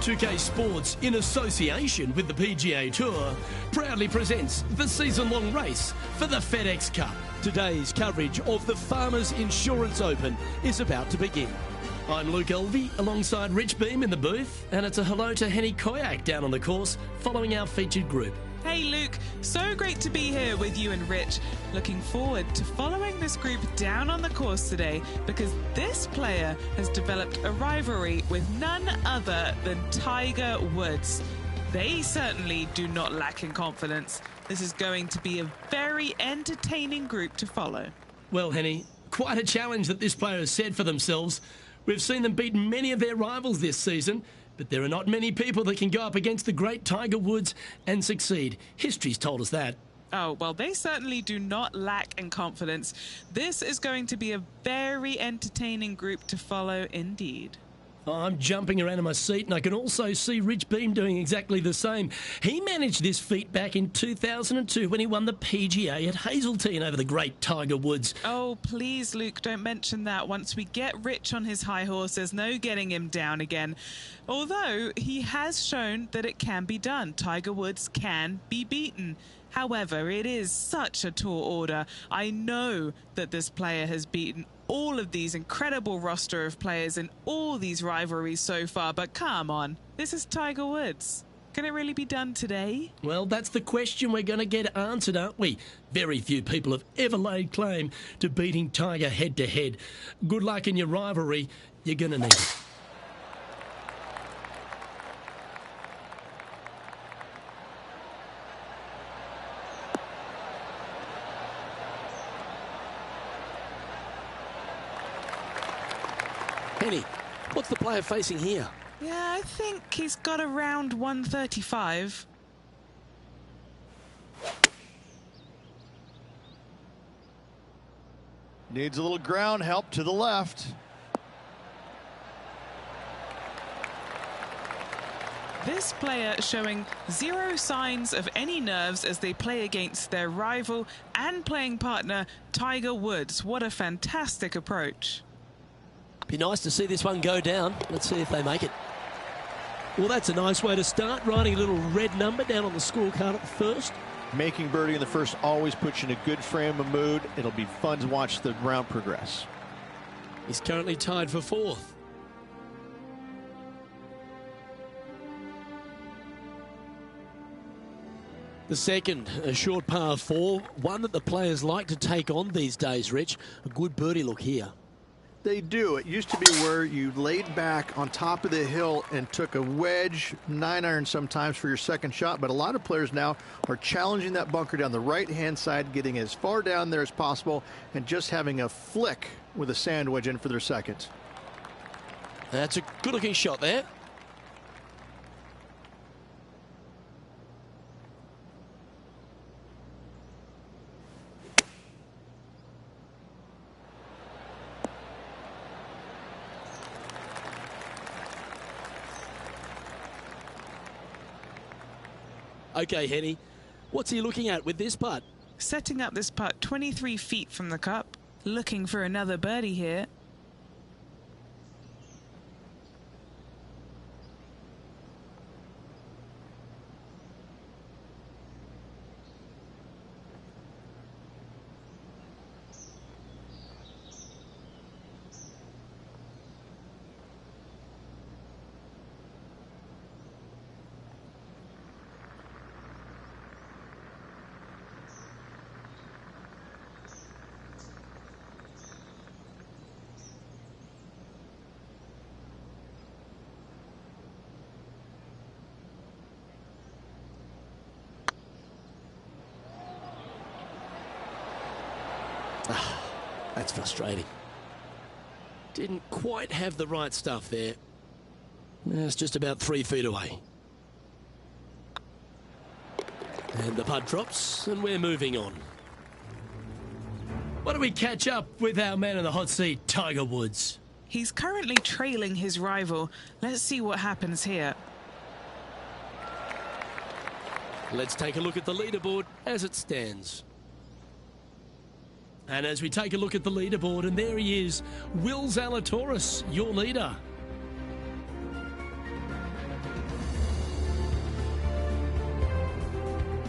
2K Sports, in association with the PGA Tour, proudly presents the season-long race for the FedEx Cup. Today's coverage of the Farmers Insurance Open is about to begin. I'm Luke Elvey, alongside Rich Beem in the booth, and it's a hello to Henny Koyak down on the course, following our featured group. Hey Luke, so great to be here with you and Rich. Looking forward to following this group down on the course today, because this player has developed a rivalry with none other than Tiger Woods. They certainly do not lack in confidence. This is going to be a very entertaining group to follow. Well, Henny, quite a challenge that this player has set for themselves. We've seen them beat many of their rivals this season, but there are not many people that can go up against the great Tiger Woods and succeed. History's told us that. Oh, well, they certainly do not lack in confidence. This is going to be a very entertaining group to follow indeed. I'm jumping around in my seat, and I can also see Rich Beem doing exactly the same. He managed this feat back in 2002 when he won the PGA at Hazeltine over the great Tiger Woods. Oh, please, Luke, don't mention that. Once we get Rich on his high horse, there's no getting him down again. Although he has shown that it can be done. Tiger Woods can be beaten. However, it is such a tall order. I know that this player has beaten all of these incredible roster of players in all these rivalries so far, but come on, this is Tiger Woods. Can it really be done today? Well, that's the question we're going to get answered, aren't we? Very few people have ever laid claim to beating Tiger head-to-head. Good luck in your rivalry. You're going to need it. Henny, what's the player facing here? Yeah, I think he's got around 135. Needs a little ground help to the left. This player showing zero signs of any nerves as they play against their rival and playing partner, Tiger Woods. What a fantastic approach. Be nice to see this one go down. Let's see if they make it. Well, that's a nice way to start, writing a little red number down on the scorecard at the first. Making birdie in the first always puts you in a good frame of mood. It'll be fun to watch the round progress. He's currently tied for fourth. The second, a short par 4, one that the players like to take on these days, Rich. A good birdie look here. They do. It used to be where you laid back on top of the hill and took a wedge, 9-iron sometimes for your second shot, but a lot of players now are challenging that bunker down the right-hand side, getting as far down there as possible, and just having a flick with a sand wedge in for their second. That's a good-looking shot there. Okay, Henny, what's he looking at with this putt? Setting up this putt 23 feet from the cup, looking for another birdie here. That's frustrating. Didn't quite have the right stuff there. It's just about 3 feet away. And the putt drops, and we're moving on. Why don't we catch up with our man in the hot seat, Tiger Woods? He's currently trailing his rival. Let's see what happens here. Let's take a look at the leaderboard as it stands. And as we take a look at the leaderboard, and there he is, Will Zalatoris, your leader.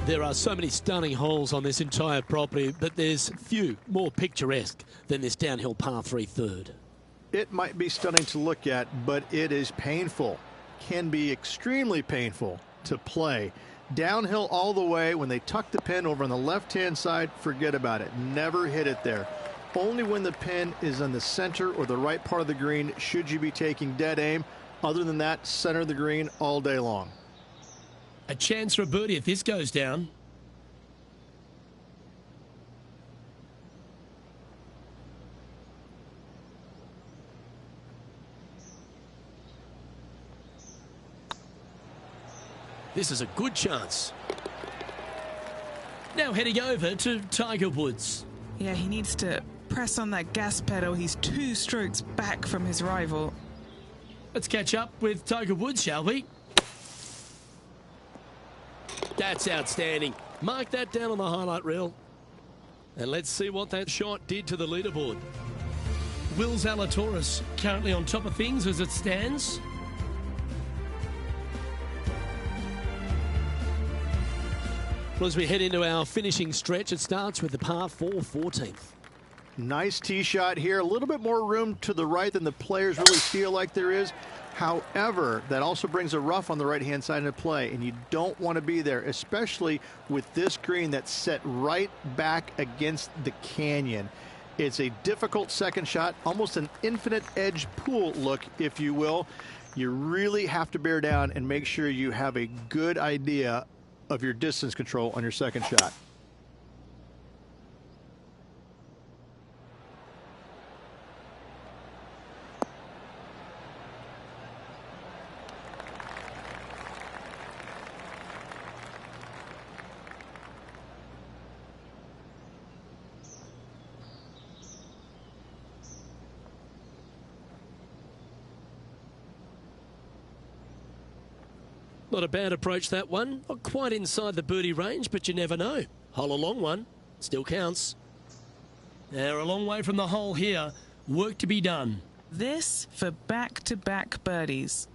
There are so many stunning holes on this entire property, but there's few more picturesque than this downhill par 3 third. It might be stunning to look at, but it is painful. Can be extremely painful to play. Downhill all the way. When they tuck the pin over on the left-hand side, forget about it. Never hit it there. Only when the pin is on the center or the right part of the green should you be taking dead aim. Other than that, center of the green all day long. A chance for a birdie if this goes down. This is a good chance. Now heading over to Tiger Woods. Yeah, he needs to press on that gas pedal. He's 2 strokes back from his rival. Let's catch up with Tiger Woods, shall we? That's outstanding. Mark that down on the highlight reel. And let's see what that shot did to the leaderboard. Will Zalatoris currently on top of things as it stands. Well, as we head into our finishing stretch, it starts with the par 4 14th. Nice tee shot here. A little bit more room to the right than the players really feel like there is. However, that also brings a rough on the right-hand side into play, and you don't want to be there, especially with this green that's set right back against the canyon. It's a difficult second shot, almost an infinite edge pool look, if you will. You really have to bear down and make sure you have a good idea of your distance control on your second shot. Not a bad approach, that one. Not quite inside the birdie range, but you never know. Hole a long one. Still counts. They're a long way from the hole here. Work to be done. This for back-to-back birdies.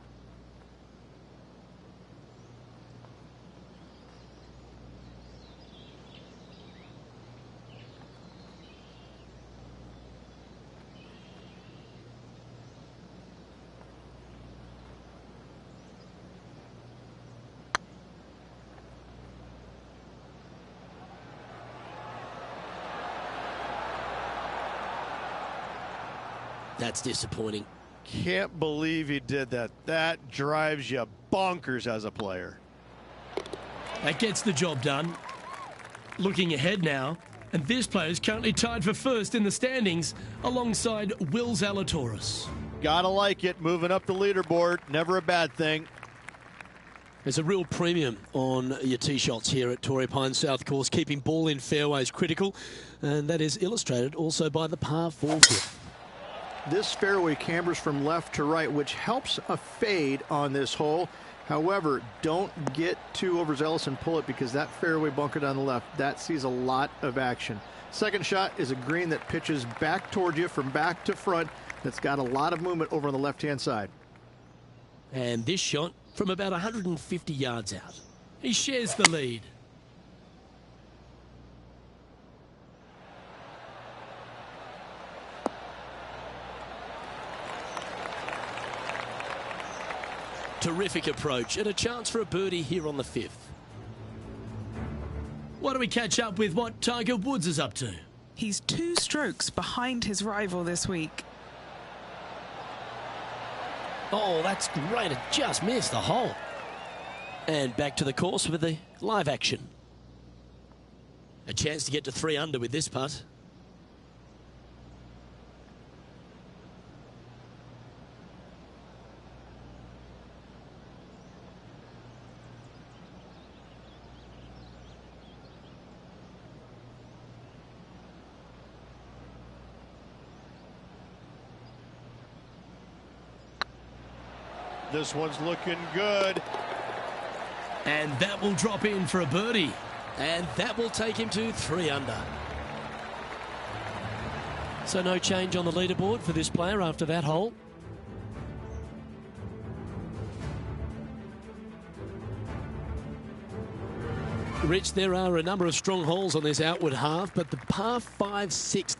That's disappointing. Can't believe he did that. That drives you bonkers as a player. That gets the job done. Looking ahead now, and this player is currently tied for first in the standings alongside Will Zalatoris. Gotta like it, moving up the leaderboard, never a bad thing. There's a real premium on your tee shots here at Torrey Pines South Course, keeping ball in fairways critical, and that is illustrated also by the par 4 fifth. This fairway cambers from left to right, which helps a fade on this hole. However, don't get too overzealous and pull it, because that fairway bunker down the left, that sees a lot of action. Second shot is a green that pitches back toward you from back to front. That's got a lot of movement over on the left-hand side. And this shot from about 150 yards out. He shares the lead. Terrific approach and a chance for a birdie here on the 5th. Why don't we catch up with what Tiger Woods is up to? He's 2 strokes behind his rival this week. Oh, that's great. It just missed the hole. And back to the course with the live action. A chance to get to 3 under with this putt. This one's looking good. And that will drop in for a birdie. And that will take him to 3 under. So no change on the leaderboard for this player after that hole. Rich, there are a number of strong holes on this outward half, but the par 5 6th,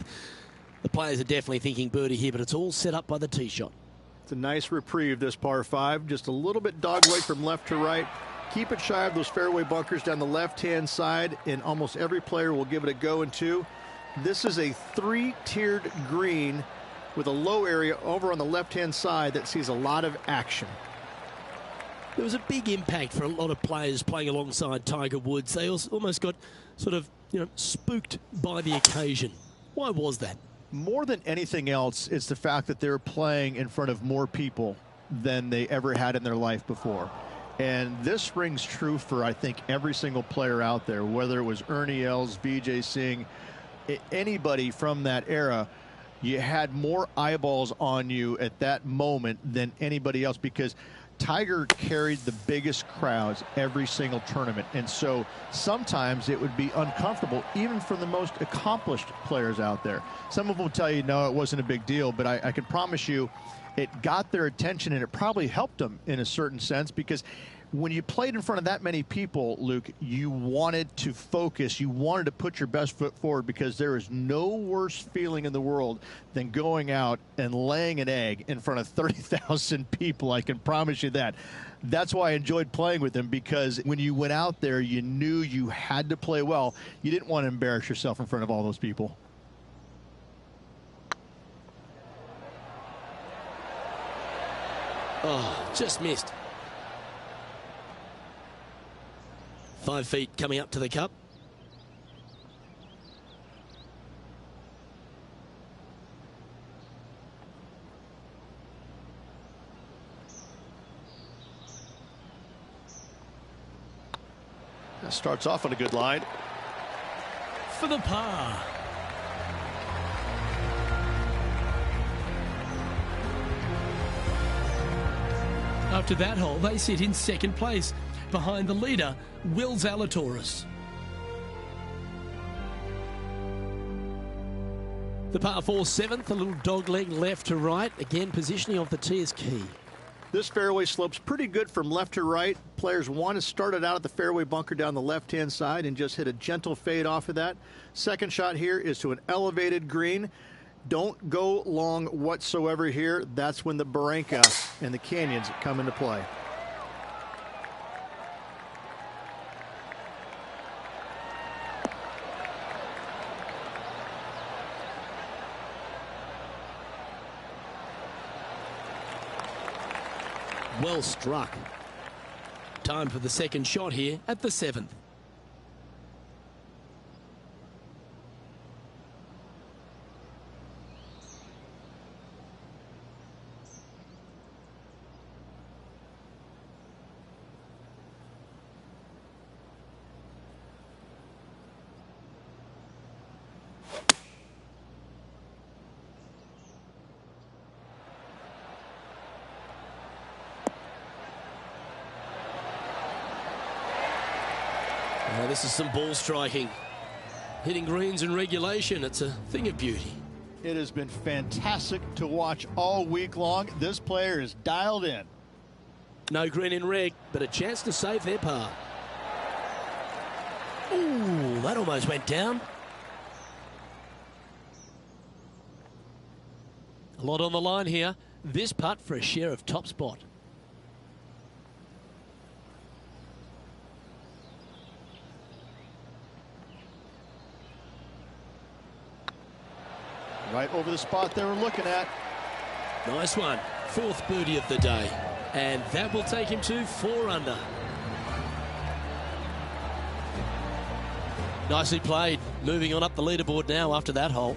the players are definitely thinking birdie here, but it's all set up by the tee shot. It's a nice reprieve, this par 5. Just a little bit dogleg from left to right. Keep it shy of those fairway bunkers down the left-hand side, and almost every player will give it a go in 2. This is a 3-tiered green with a low area over on the left-hand side that sees a lot of action. There was a big impact for a lot of players playing alongside Tiger Woods. They almost got sort of, spooked by the occasion. Why was that? More than anything else, it's the fact that they're playing in front of more people than they ever had in their life before. And this rings true for, I think, every single player out there, whether it was Ernie Els, Vijay Singh, anybody from that era. You had more eyeballs on you at that moment than anybody else, because Tiger carried the biggest crowds every single tournament. And so sometimes it would be uncomfortable, even for the most accomplished players out there. Some of them will tell you, no, it wasn't a big deal, but I can promise you it got their attention, and it probably helped them in a certain sense, because when you played in front of that many people, Luke, you wanted to focus. You wanted to put your best foot forward, because there is no worse feeling in the world than going out and laying an egg in front of 30,000 people. I can promise you that. That's why I enjoyed playing with him, because when you went out there, you knew you had to play well. You didn't want to embarrass yourself in front of all those people. Oh, just missed. 5 feet coming up to the cup. That starts off on a good line. For the par. After that hole, they sit in second place behind the leader, Will Zalatoris. The par 4 7th, a little dogleg left to right. Again, positioning of the tee is key. This fairway slopes pretty good from left to right. Players want to start it out at the fairway bunker down the left-hand side and just hit a gentle fade off of that. Second shot here is to an elevated green. Don't go long whatsoever here. That's when the Barranca and the canyons come into play. Well struck. Time for the second shot here at the 7th. Now this is some ball striking. Hitting greens in regulation, it's a thing of beauty. It has been fantastic to watch all week long. This player is dialed in. No green in reg, but a chance to save their par. Ooh, that almost went down. A lot on the line here. This putt for a share of top spot. Right over the spot they were looking at. Nice one. 4th birdie of the day. And that will take him to 4 under. Nicely played. Moving on up the leaderboard now after that hole.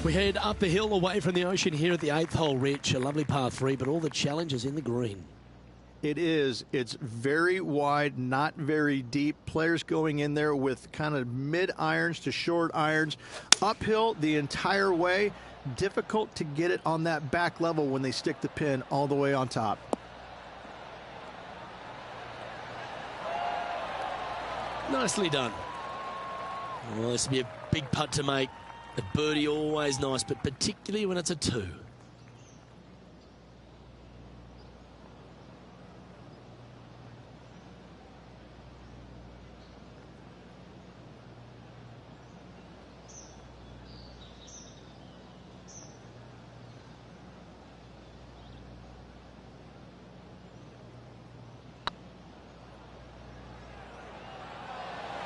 We head up the hill away from the ocean here at the 8th hole, Rich. A lovely par 3, but all the challenges in the green. It is. It's very wide, not very deep. Players going in there with kind of mid irons to short irons. Uphill the entire way. Difficult to get it on that back level when they stick the pin all the way on top. Nicely done. Well, this will be a big putt to make. A birdie always nice, but particularly when it's a 2.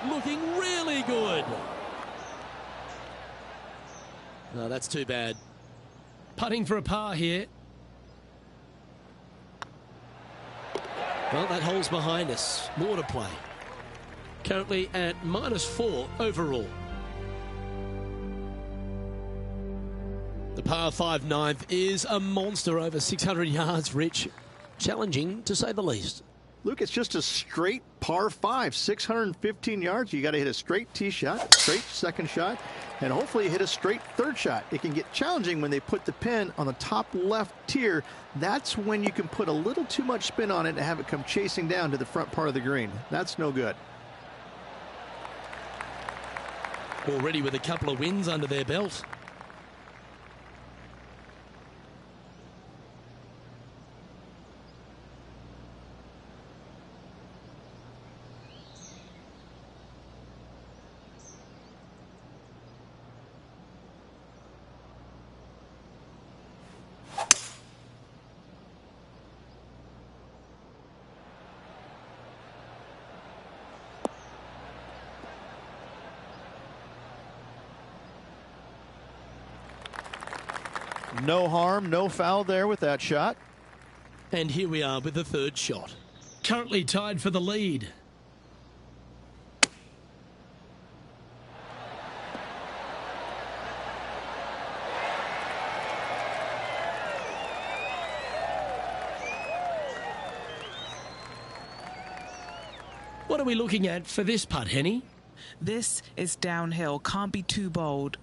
Looking really good. No, that's too bad. Putting for a par here. Well, that hole's behind us. More to play. Currently at -4 overall. The par 5 9th is a monster over 600 yards, Rich. Challenging, to say the least. Luke, it's just a straight par 5, 615 yards. You got to hit a straight tee shot, a straight second shot, and hopefully hit a straight third shot. It can get challenging when they put the pin on the top left tier. That's when you can put a little too much spin on it and have it come chasing down to the front part of the green. That's no good. Already with a couple of wins under their belt. No harm, no foul there with that shot. And here we are with the 3rd shot. Currently tied for the lead. What are we looking at for this putt, Henny? This is downhill. Can't be too bold.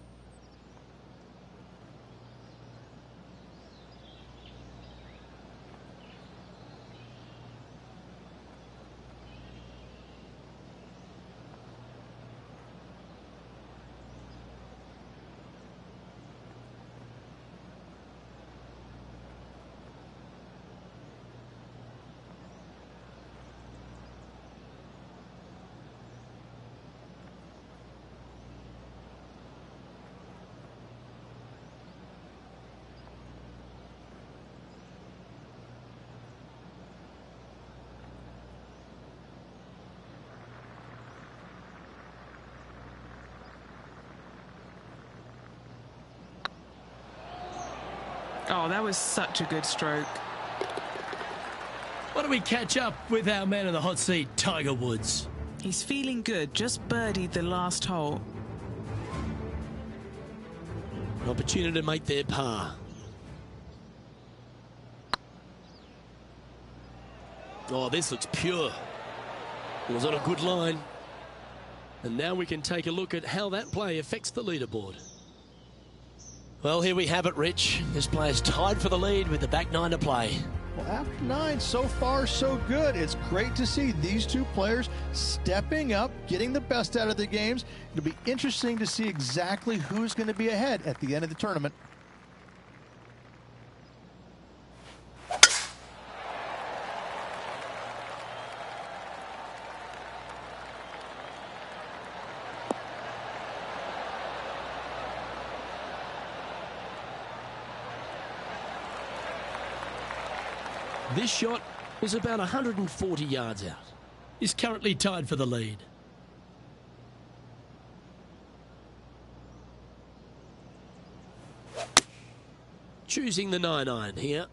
Oh, that was such a good stroke. Why don't we catch up with our man in the hot seat, Tiger Woods? He's feeling good, just birdied the last hole. An opportunity to make their par. Oh, this looks pure. It was on a good line. And now we can take a look at how that play affects the leaderboard. Well, here we have it, Rich. This player's tied for the lead with the back nine to play. Well, after 9, so far so good. It's great to see these two players stepping up, getting the best out of their games. It'll be interesting to see exactly who's going to be ahead at the end of the tournament. This shot is about 140 yards out. Is currently tied for the lead. Choosing the 9-iron here.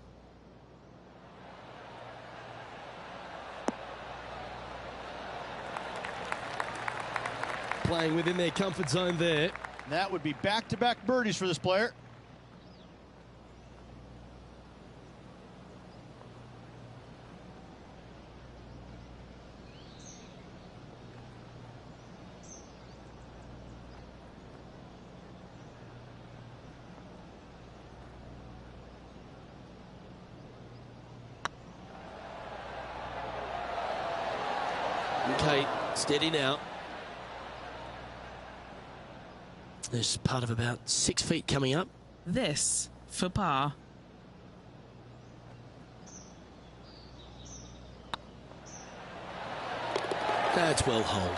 Playing within their comfort zone there. That would be back-to-back birdies for this player. Okay, steady now. There's part of about 6 feet coming up. This for par. That's well holed.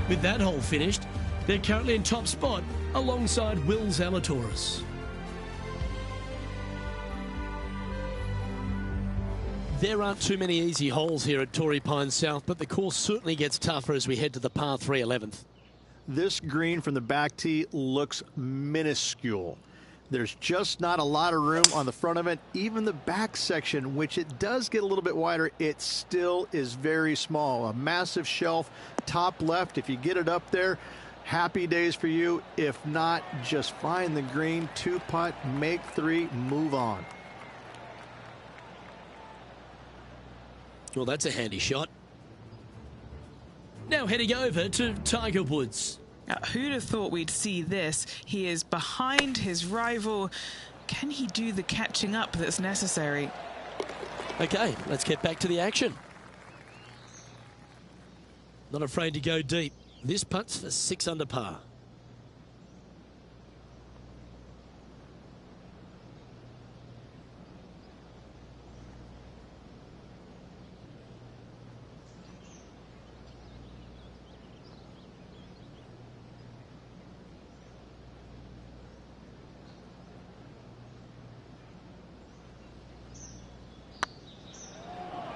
With that hole finished, they're currently in top spot alongside Will Zalatoris. There aren't too many easy holes here at Torrey Pines South, but the course certainly gets tougher as we head to the par 3 11th. This green from the back tee looks minuscule. There's just not a lot of room on the front of it. Even the back section, which it does get a little bit wider, it still is very small. A massive shelf, top left. If you get it up there, happy days for you. If not, just find the green, 2-putt, make 3, move on. Well, that's a handy shot. Now heading over to Tiger Woods. Who'd have thought we'd see this? He is behind his rival. Can he do the catching up that's necessary? Okay, let's get back to the action. Not afraid to go deep. This putt's for 6 under par.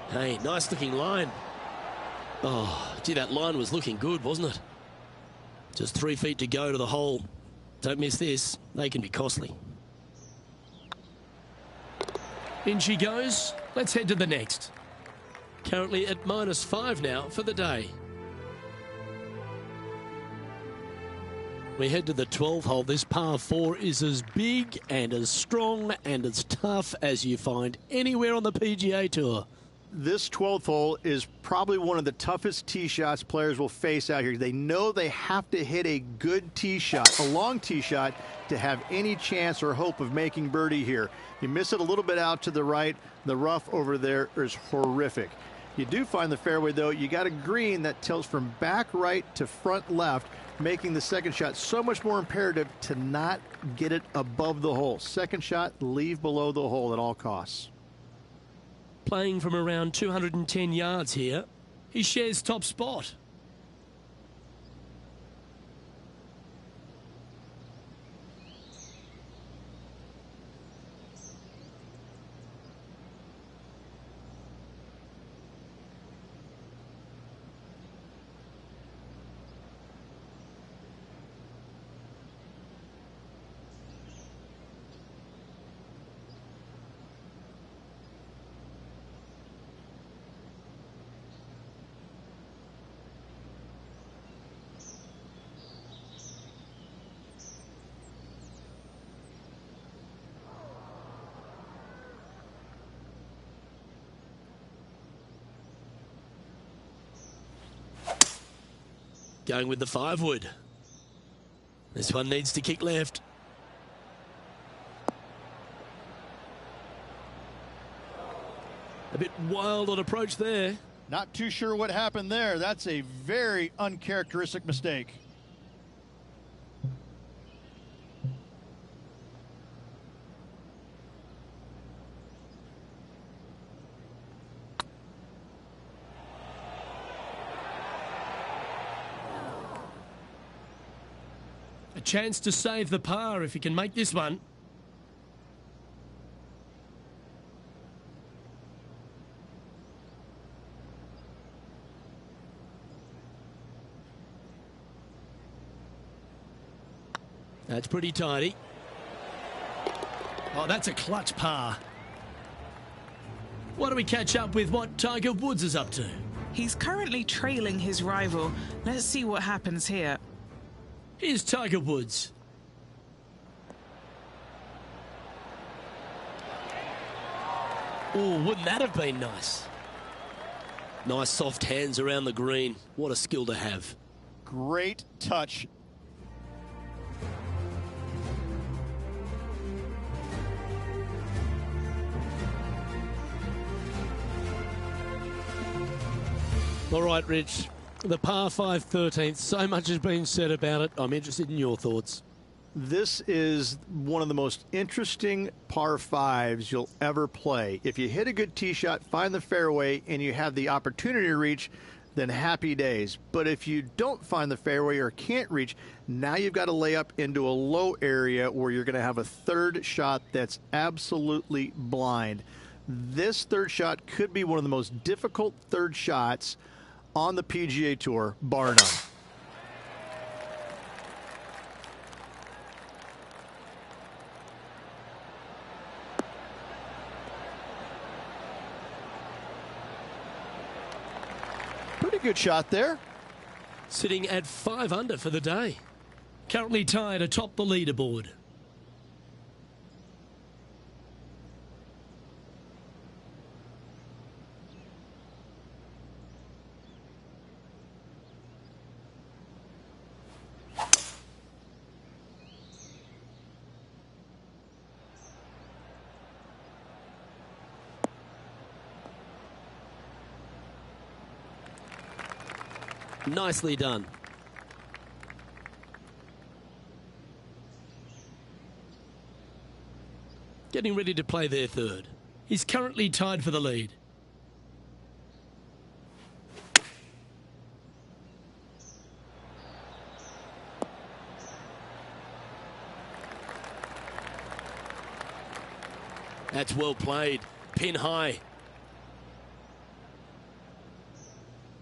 Hey, nice looking line. Oh, gee, that line was looking good, wasn't it? Just 3 feet to go to the hole. Don't miss this. They can be costly. In she goes. Let's head to the next. Currently at -5 now for the day. We head to the 12th hole. This par 4 is as big and as strong and as tough as you find anywhere on the PGA Tour. This 12th hole is probably one of the toughest tee shots players will face out here. They know they have to hit a good tee shot, a long tee shot, to have any chance or hope of making birdie here. You miss it a little bit out to the right, the rough over there is horrific. You do find the fairway, though. You got a green that tilts from back right to front left, making the second shot so much more imperative to not get it above the hole. Second shot, leave below the hole at all costs. Playing from around 210 yards here, he shares top spot. Going with the 5-wood. This one needs to kick left. A bit wild on approach there. Not too sure what happened there. That's a very uncharacteristic mistake. A chance to save the par if he can make this one. That's pretty tidy. Oh, that's a clutch par. Why don't we catch up with what Tiger Woods is up to? He's currently trailing his rival. Let's see what happens here. Here's Tiger Woods. Oh, wouldn't that have been nice? Nice soft hands around the green. What a skill to have. Great touch. All right, Rich. The par 5 13th. So much has been said about it. I'm interested in your thoughts. This is one of the most interesting par 5s you'll ever play. If you hit a good tee shot, find the fairway, and you have the opportunity to reach, then happy days. But if you don't find the fairway or can't reach, now you've got to lay up into a low area where you're going to have a third shot that's absolutely blind. This third shot could be one of the most difficult third shots on the PGA Tour, bar none. Pretty good shot there. Sitting at 5 under for the day. Currently tied atop the leaderboard. Nicely done. Getting ready to play their third. He's currently tied for the lead. That's well played. Pin high.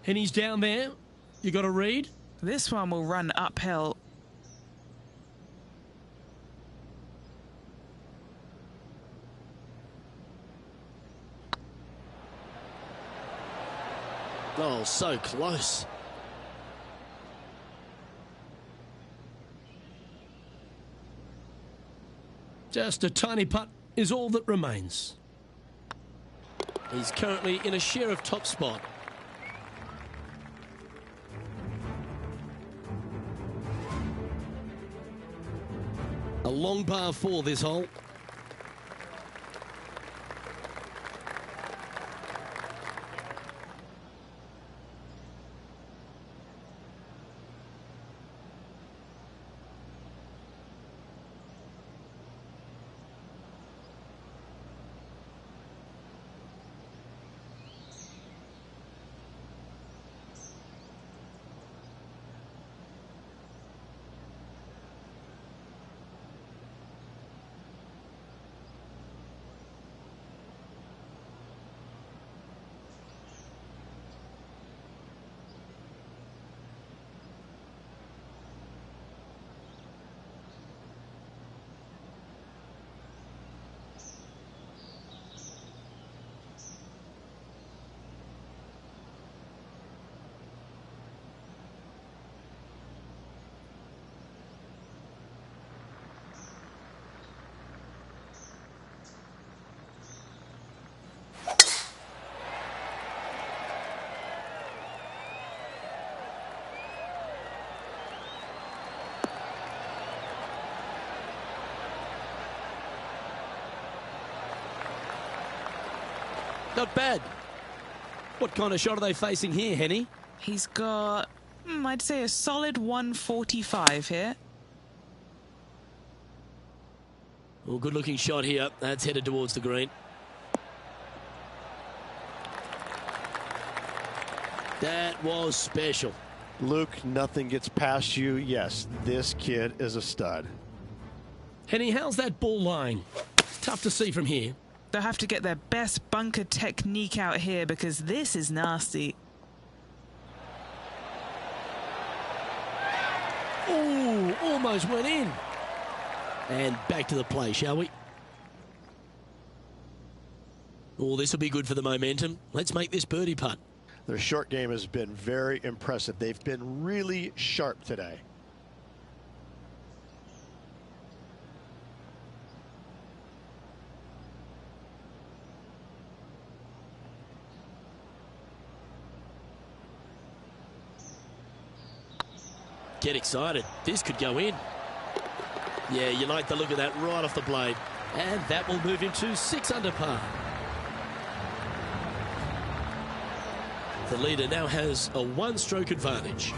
And he's down there. You got to read? This one will run uphill. Oh, so close. Just a tiny putt is all that remains. He's currently in a share of top spot. A long par 4 this hole. Not bad. What kind of shot are they facing here, Henny? He's got, I'd say, a solid 145 here. Well, good-looking shot here. That's headed towards the green. That was special. Luke, nothing gets past you. Yes, this kid is a stud. Henny, how's that ball lying? Tough to see from here. They'll have to get their best bunker technique out here because this is nasty. Ooh, almost went in. And back to the play, shall we? Oh, this will be good for the momentum. Let's make this birdie putt. Their short game has been very impressive. They've been really sharp today. Get excited. This could go in. Yeah, you like the look of that right off the blade. And that will move him to 6 under par. The leader now has a 1-stroke advantage.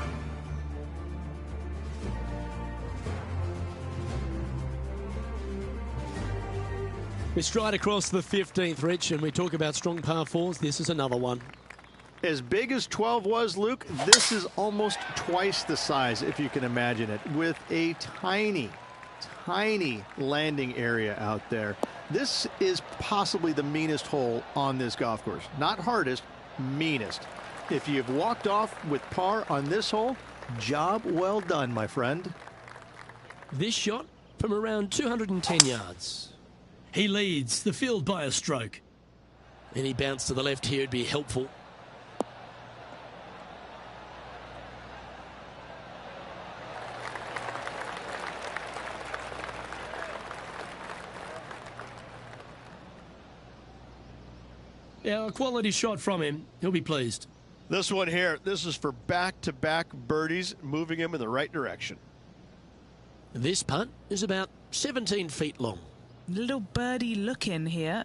We stride across the 15th, Rich, and we talk about strong par 4s. This is another one. As big as 12 was, Luke, this is almost twice the size, if you can imagine it, with a tiny landing area out there. This is possibly the meanest hole on this golf course. Not hardest, meanest. If you've walked off with par on this hole, job well done, my friend. This shot from around 210 yards. He leads the field by a stroke. Any bounce to the left here would be helpful. Yeah, a quality shot from him. He'll be pleased. This one here, this is for back-to-back birdies, moving him in the right direction. This putt is about 17 feet long. Little birdie look in here.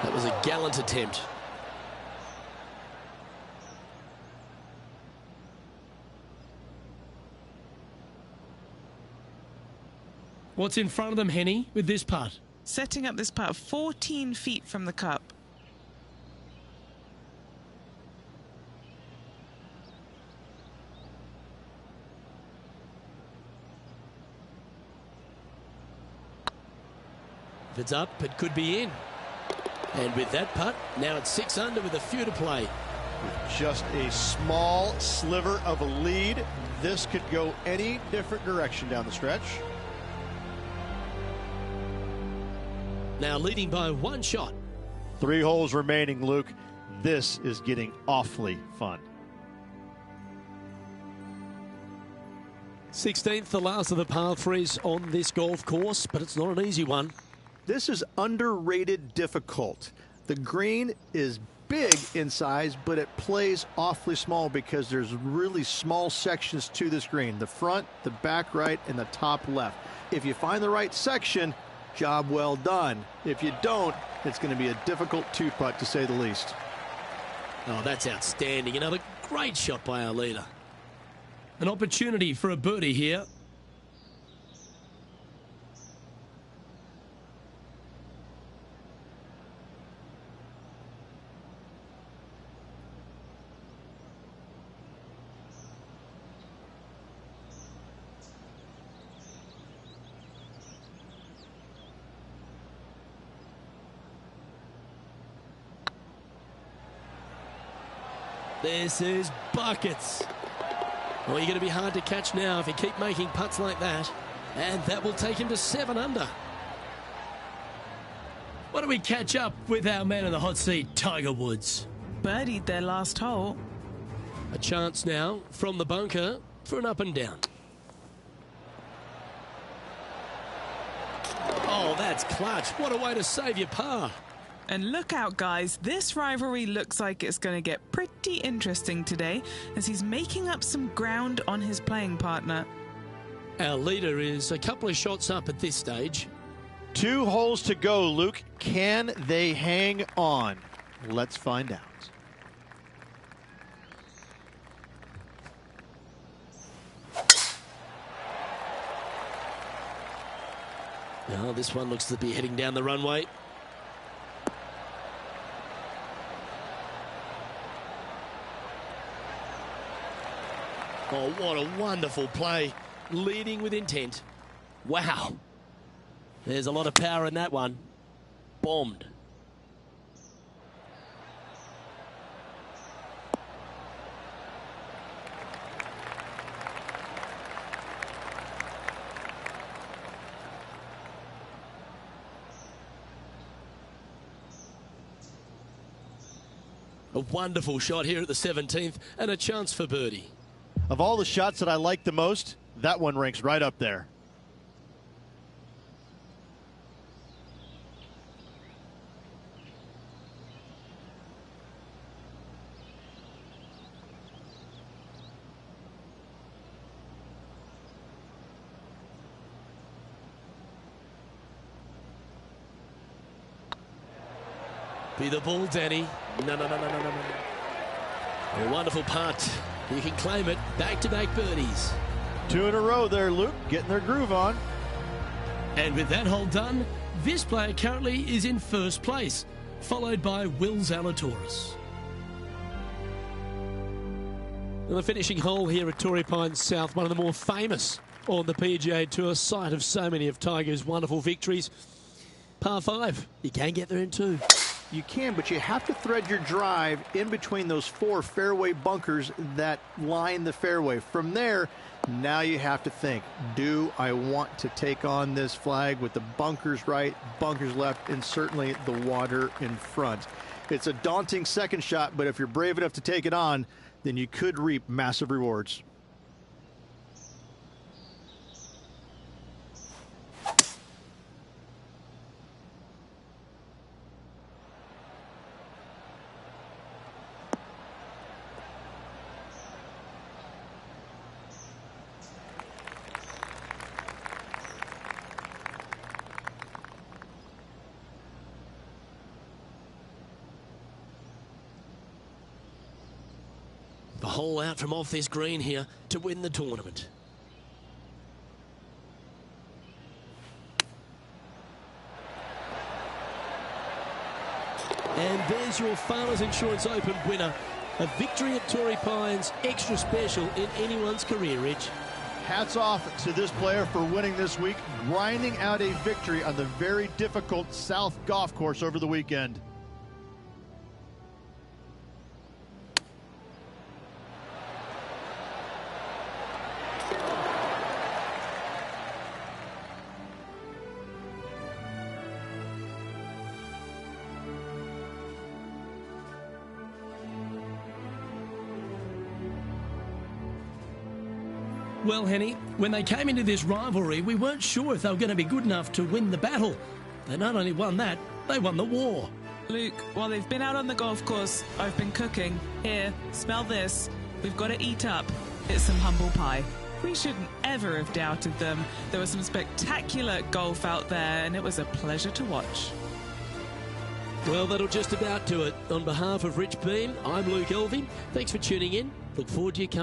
That was a gallant attempt. What's in front of them, Henny, with this putt? Setting up this putt 14 feet from the cup. If it's up, it could be in. And with that putt, now it's 6 under with a few to play. With just a small sliver of a lead, this could go any different direction down the stretch. Now leading by 1 shot. 3 holes remaining, Luke. This is getting awfully fun. 16th, the last of the par 3s on this golf course, but it's not an easy one. This is underrated difficult. The green is big in size, but it plays awfully small because there's really small sections to this green. The front, the back right, and the top left. If you find the right section, job well done. If you don't, it's going to be a difficult 2-putt to say the least. Oh, that's outstanding. Another great shot by our leader. An opportunity for a birdie here. This is buckets. Oh, you're going to be hard to catch now if you keep making putts like that. And that will take him to 7 under. Why don't we catch up with our man in the hot seat, Tiger Woods? Birdied their last hole. A chance now from the bunker for an up and down. Oh, that's clutch. What a way to save your par. And look out, guys. This rivalry looks like it's going to get pretty interesting today as he's making up some ground on his playing partner. Our leader is a couple of shots up at this stage. 2 holes to go, Luke. Can they hang on? Let's find out. Oh, this one looks to be heading down the runway. Oh, what a wonderful play. Leading with intent. Wow. There's a lot of power in that one. Bombed. A wonderful shot here at the 17th and a chance for birdie. Of all the shots that I like the most, that one ranks right up there. Be the ball, Danny. No. A wonderful putt. You can claim it. Back-to-back birdies. 2 in a row there, Luke. Getting their groove on. And with that hole done, this player currently is in first place, followed by Will Zalatoris. And the finishing hole here at Torrey Pines South, one of the more famous on the PGA Tour, site of so many of Tiger's wonderful victories. Par 5. You can get there in 2. You can, but you have to thread your drive in between those 4 fairway bunkers that line the fairway. From there, now you have to think, do I want to take on this flag with the bunkers right, bunkers left, and certainly the water in front? It's a daunting second shot, but if you're brave enough to take it on, then you could reap massive rewards. The hole out from off this green here to win the tournament. And there's your Farmers Insurance Open winner. A victory at Torrey Pines, extra special in anyone's career, Rich. Hats off to this player for winning this week, grinding out a victory on the very difficult South Golf Course over the weekend. Well, Henny, when they came into this rivalry, we weren't sure if they were going to be good enough to win the battle. They not only won that, they won the war. Luke, while they've been out on the golf course, I've been cooking. Here, smell this. We've got to eat up. It's some humble pie. We shouldn't ever have doubted them. There was some spectacular golf out there, and it was a pleasure to watch. Well, that'll just about do it. On behalf of Rich Beam, I'm Luke Elving. Thanks for tuning in. Look forward to your company.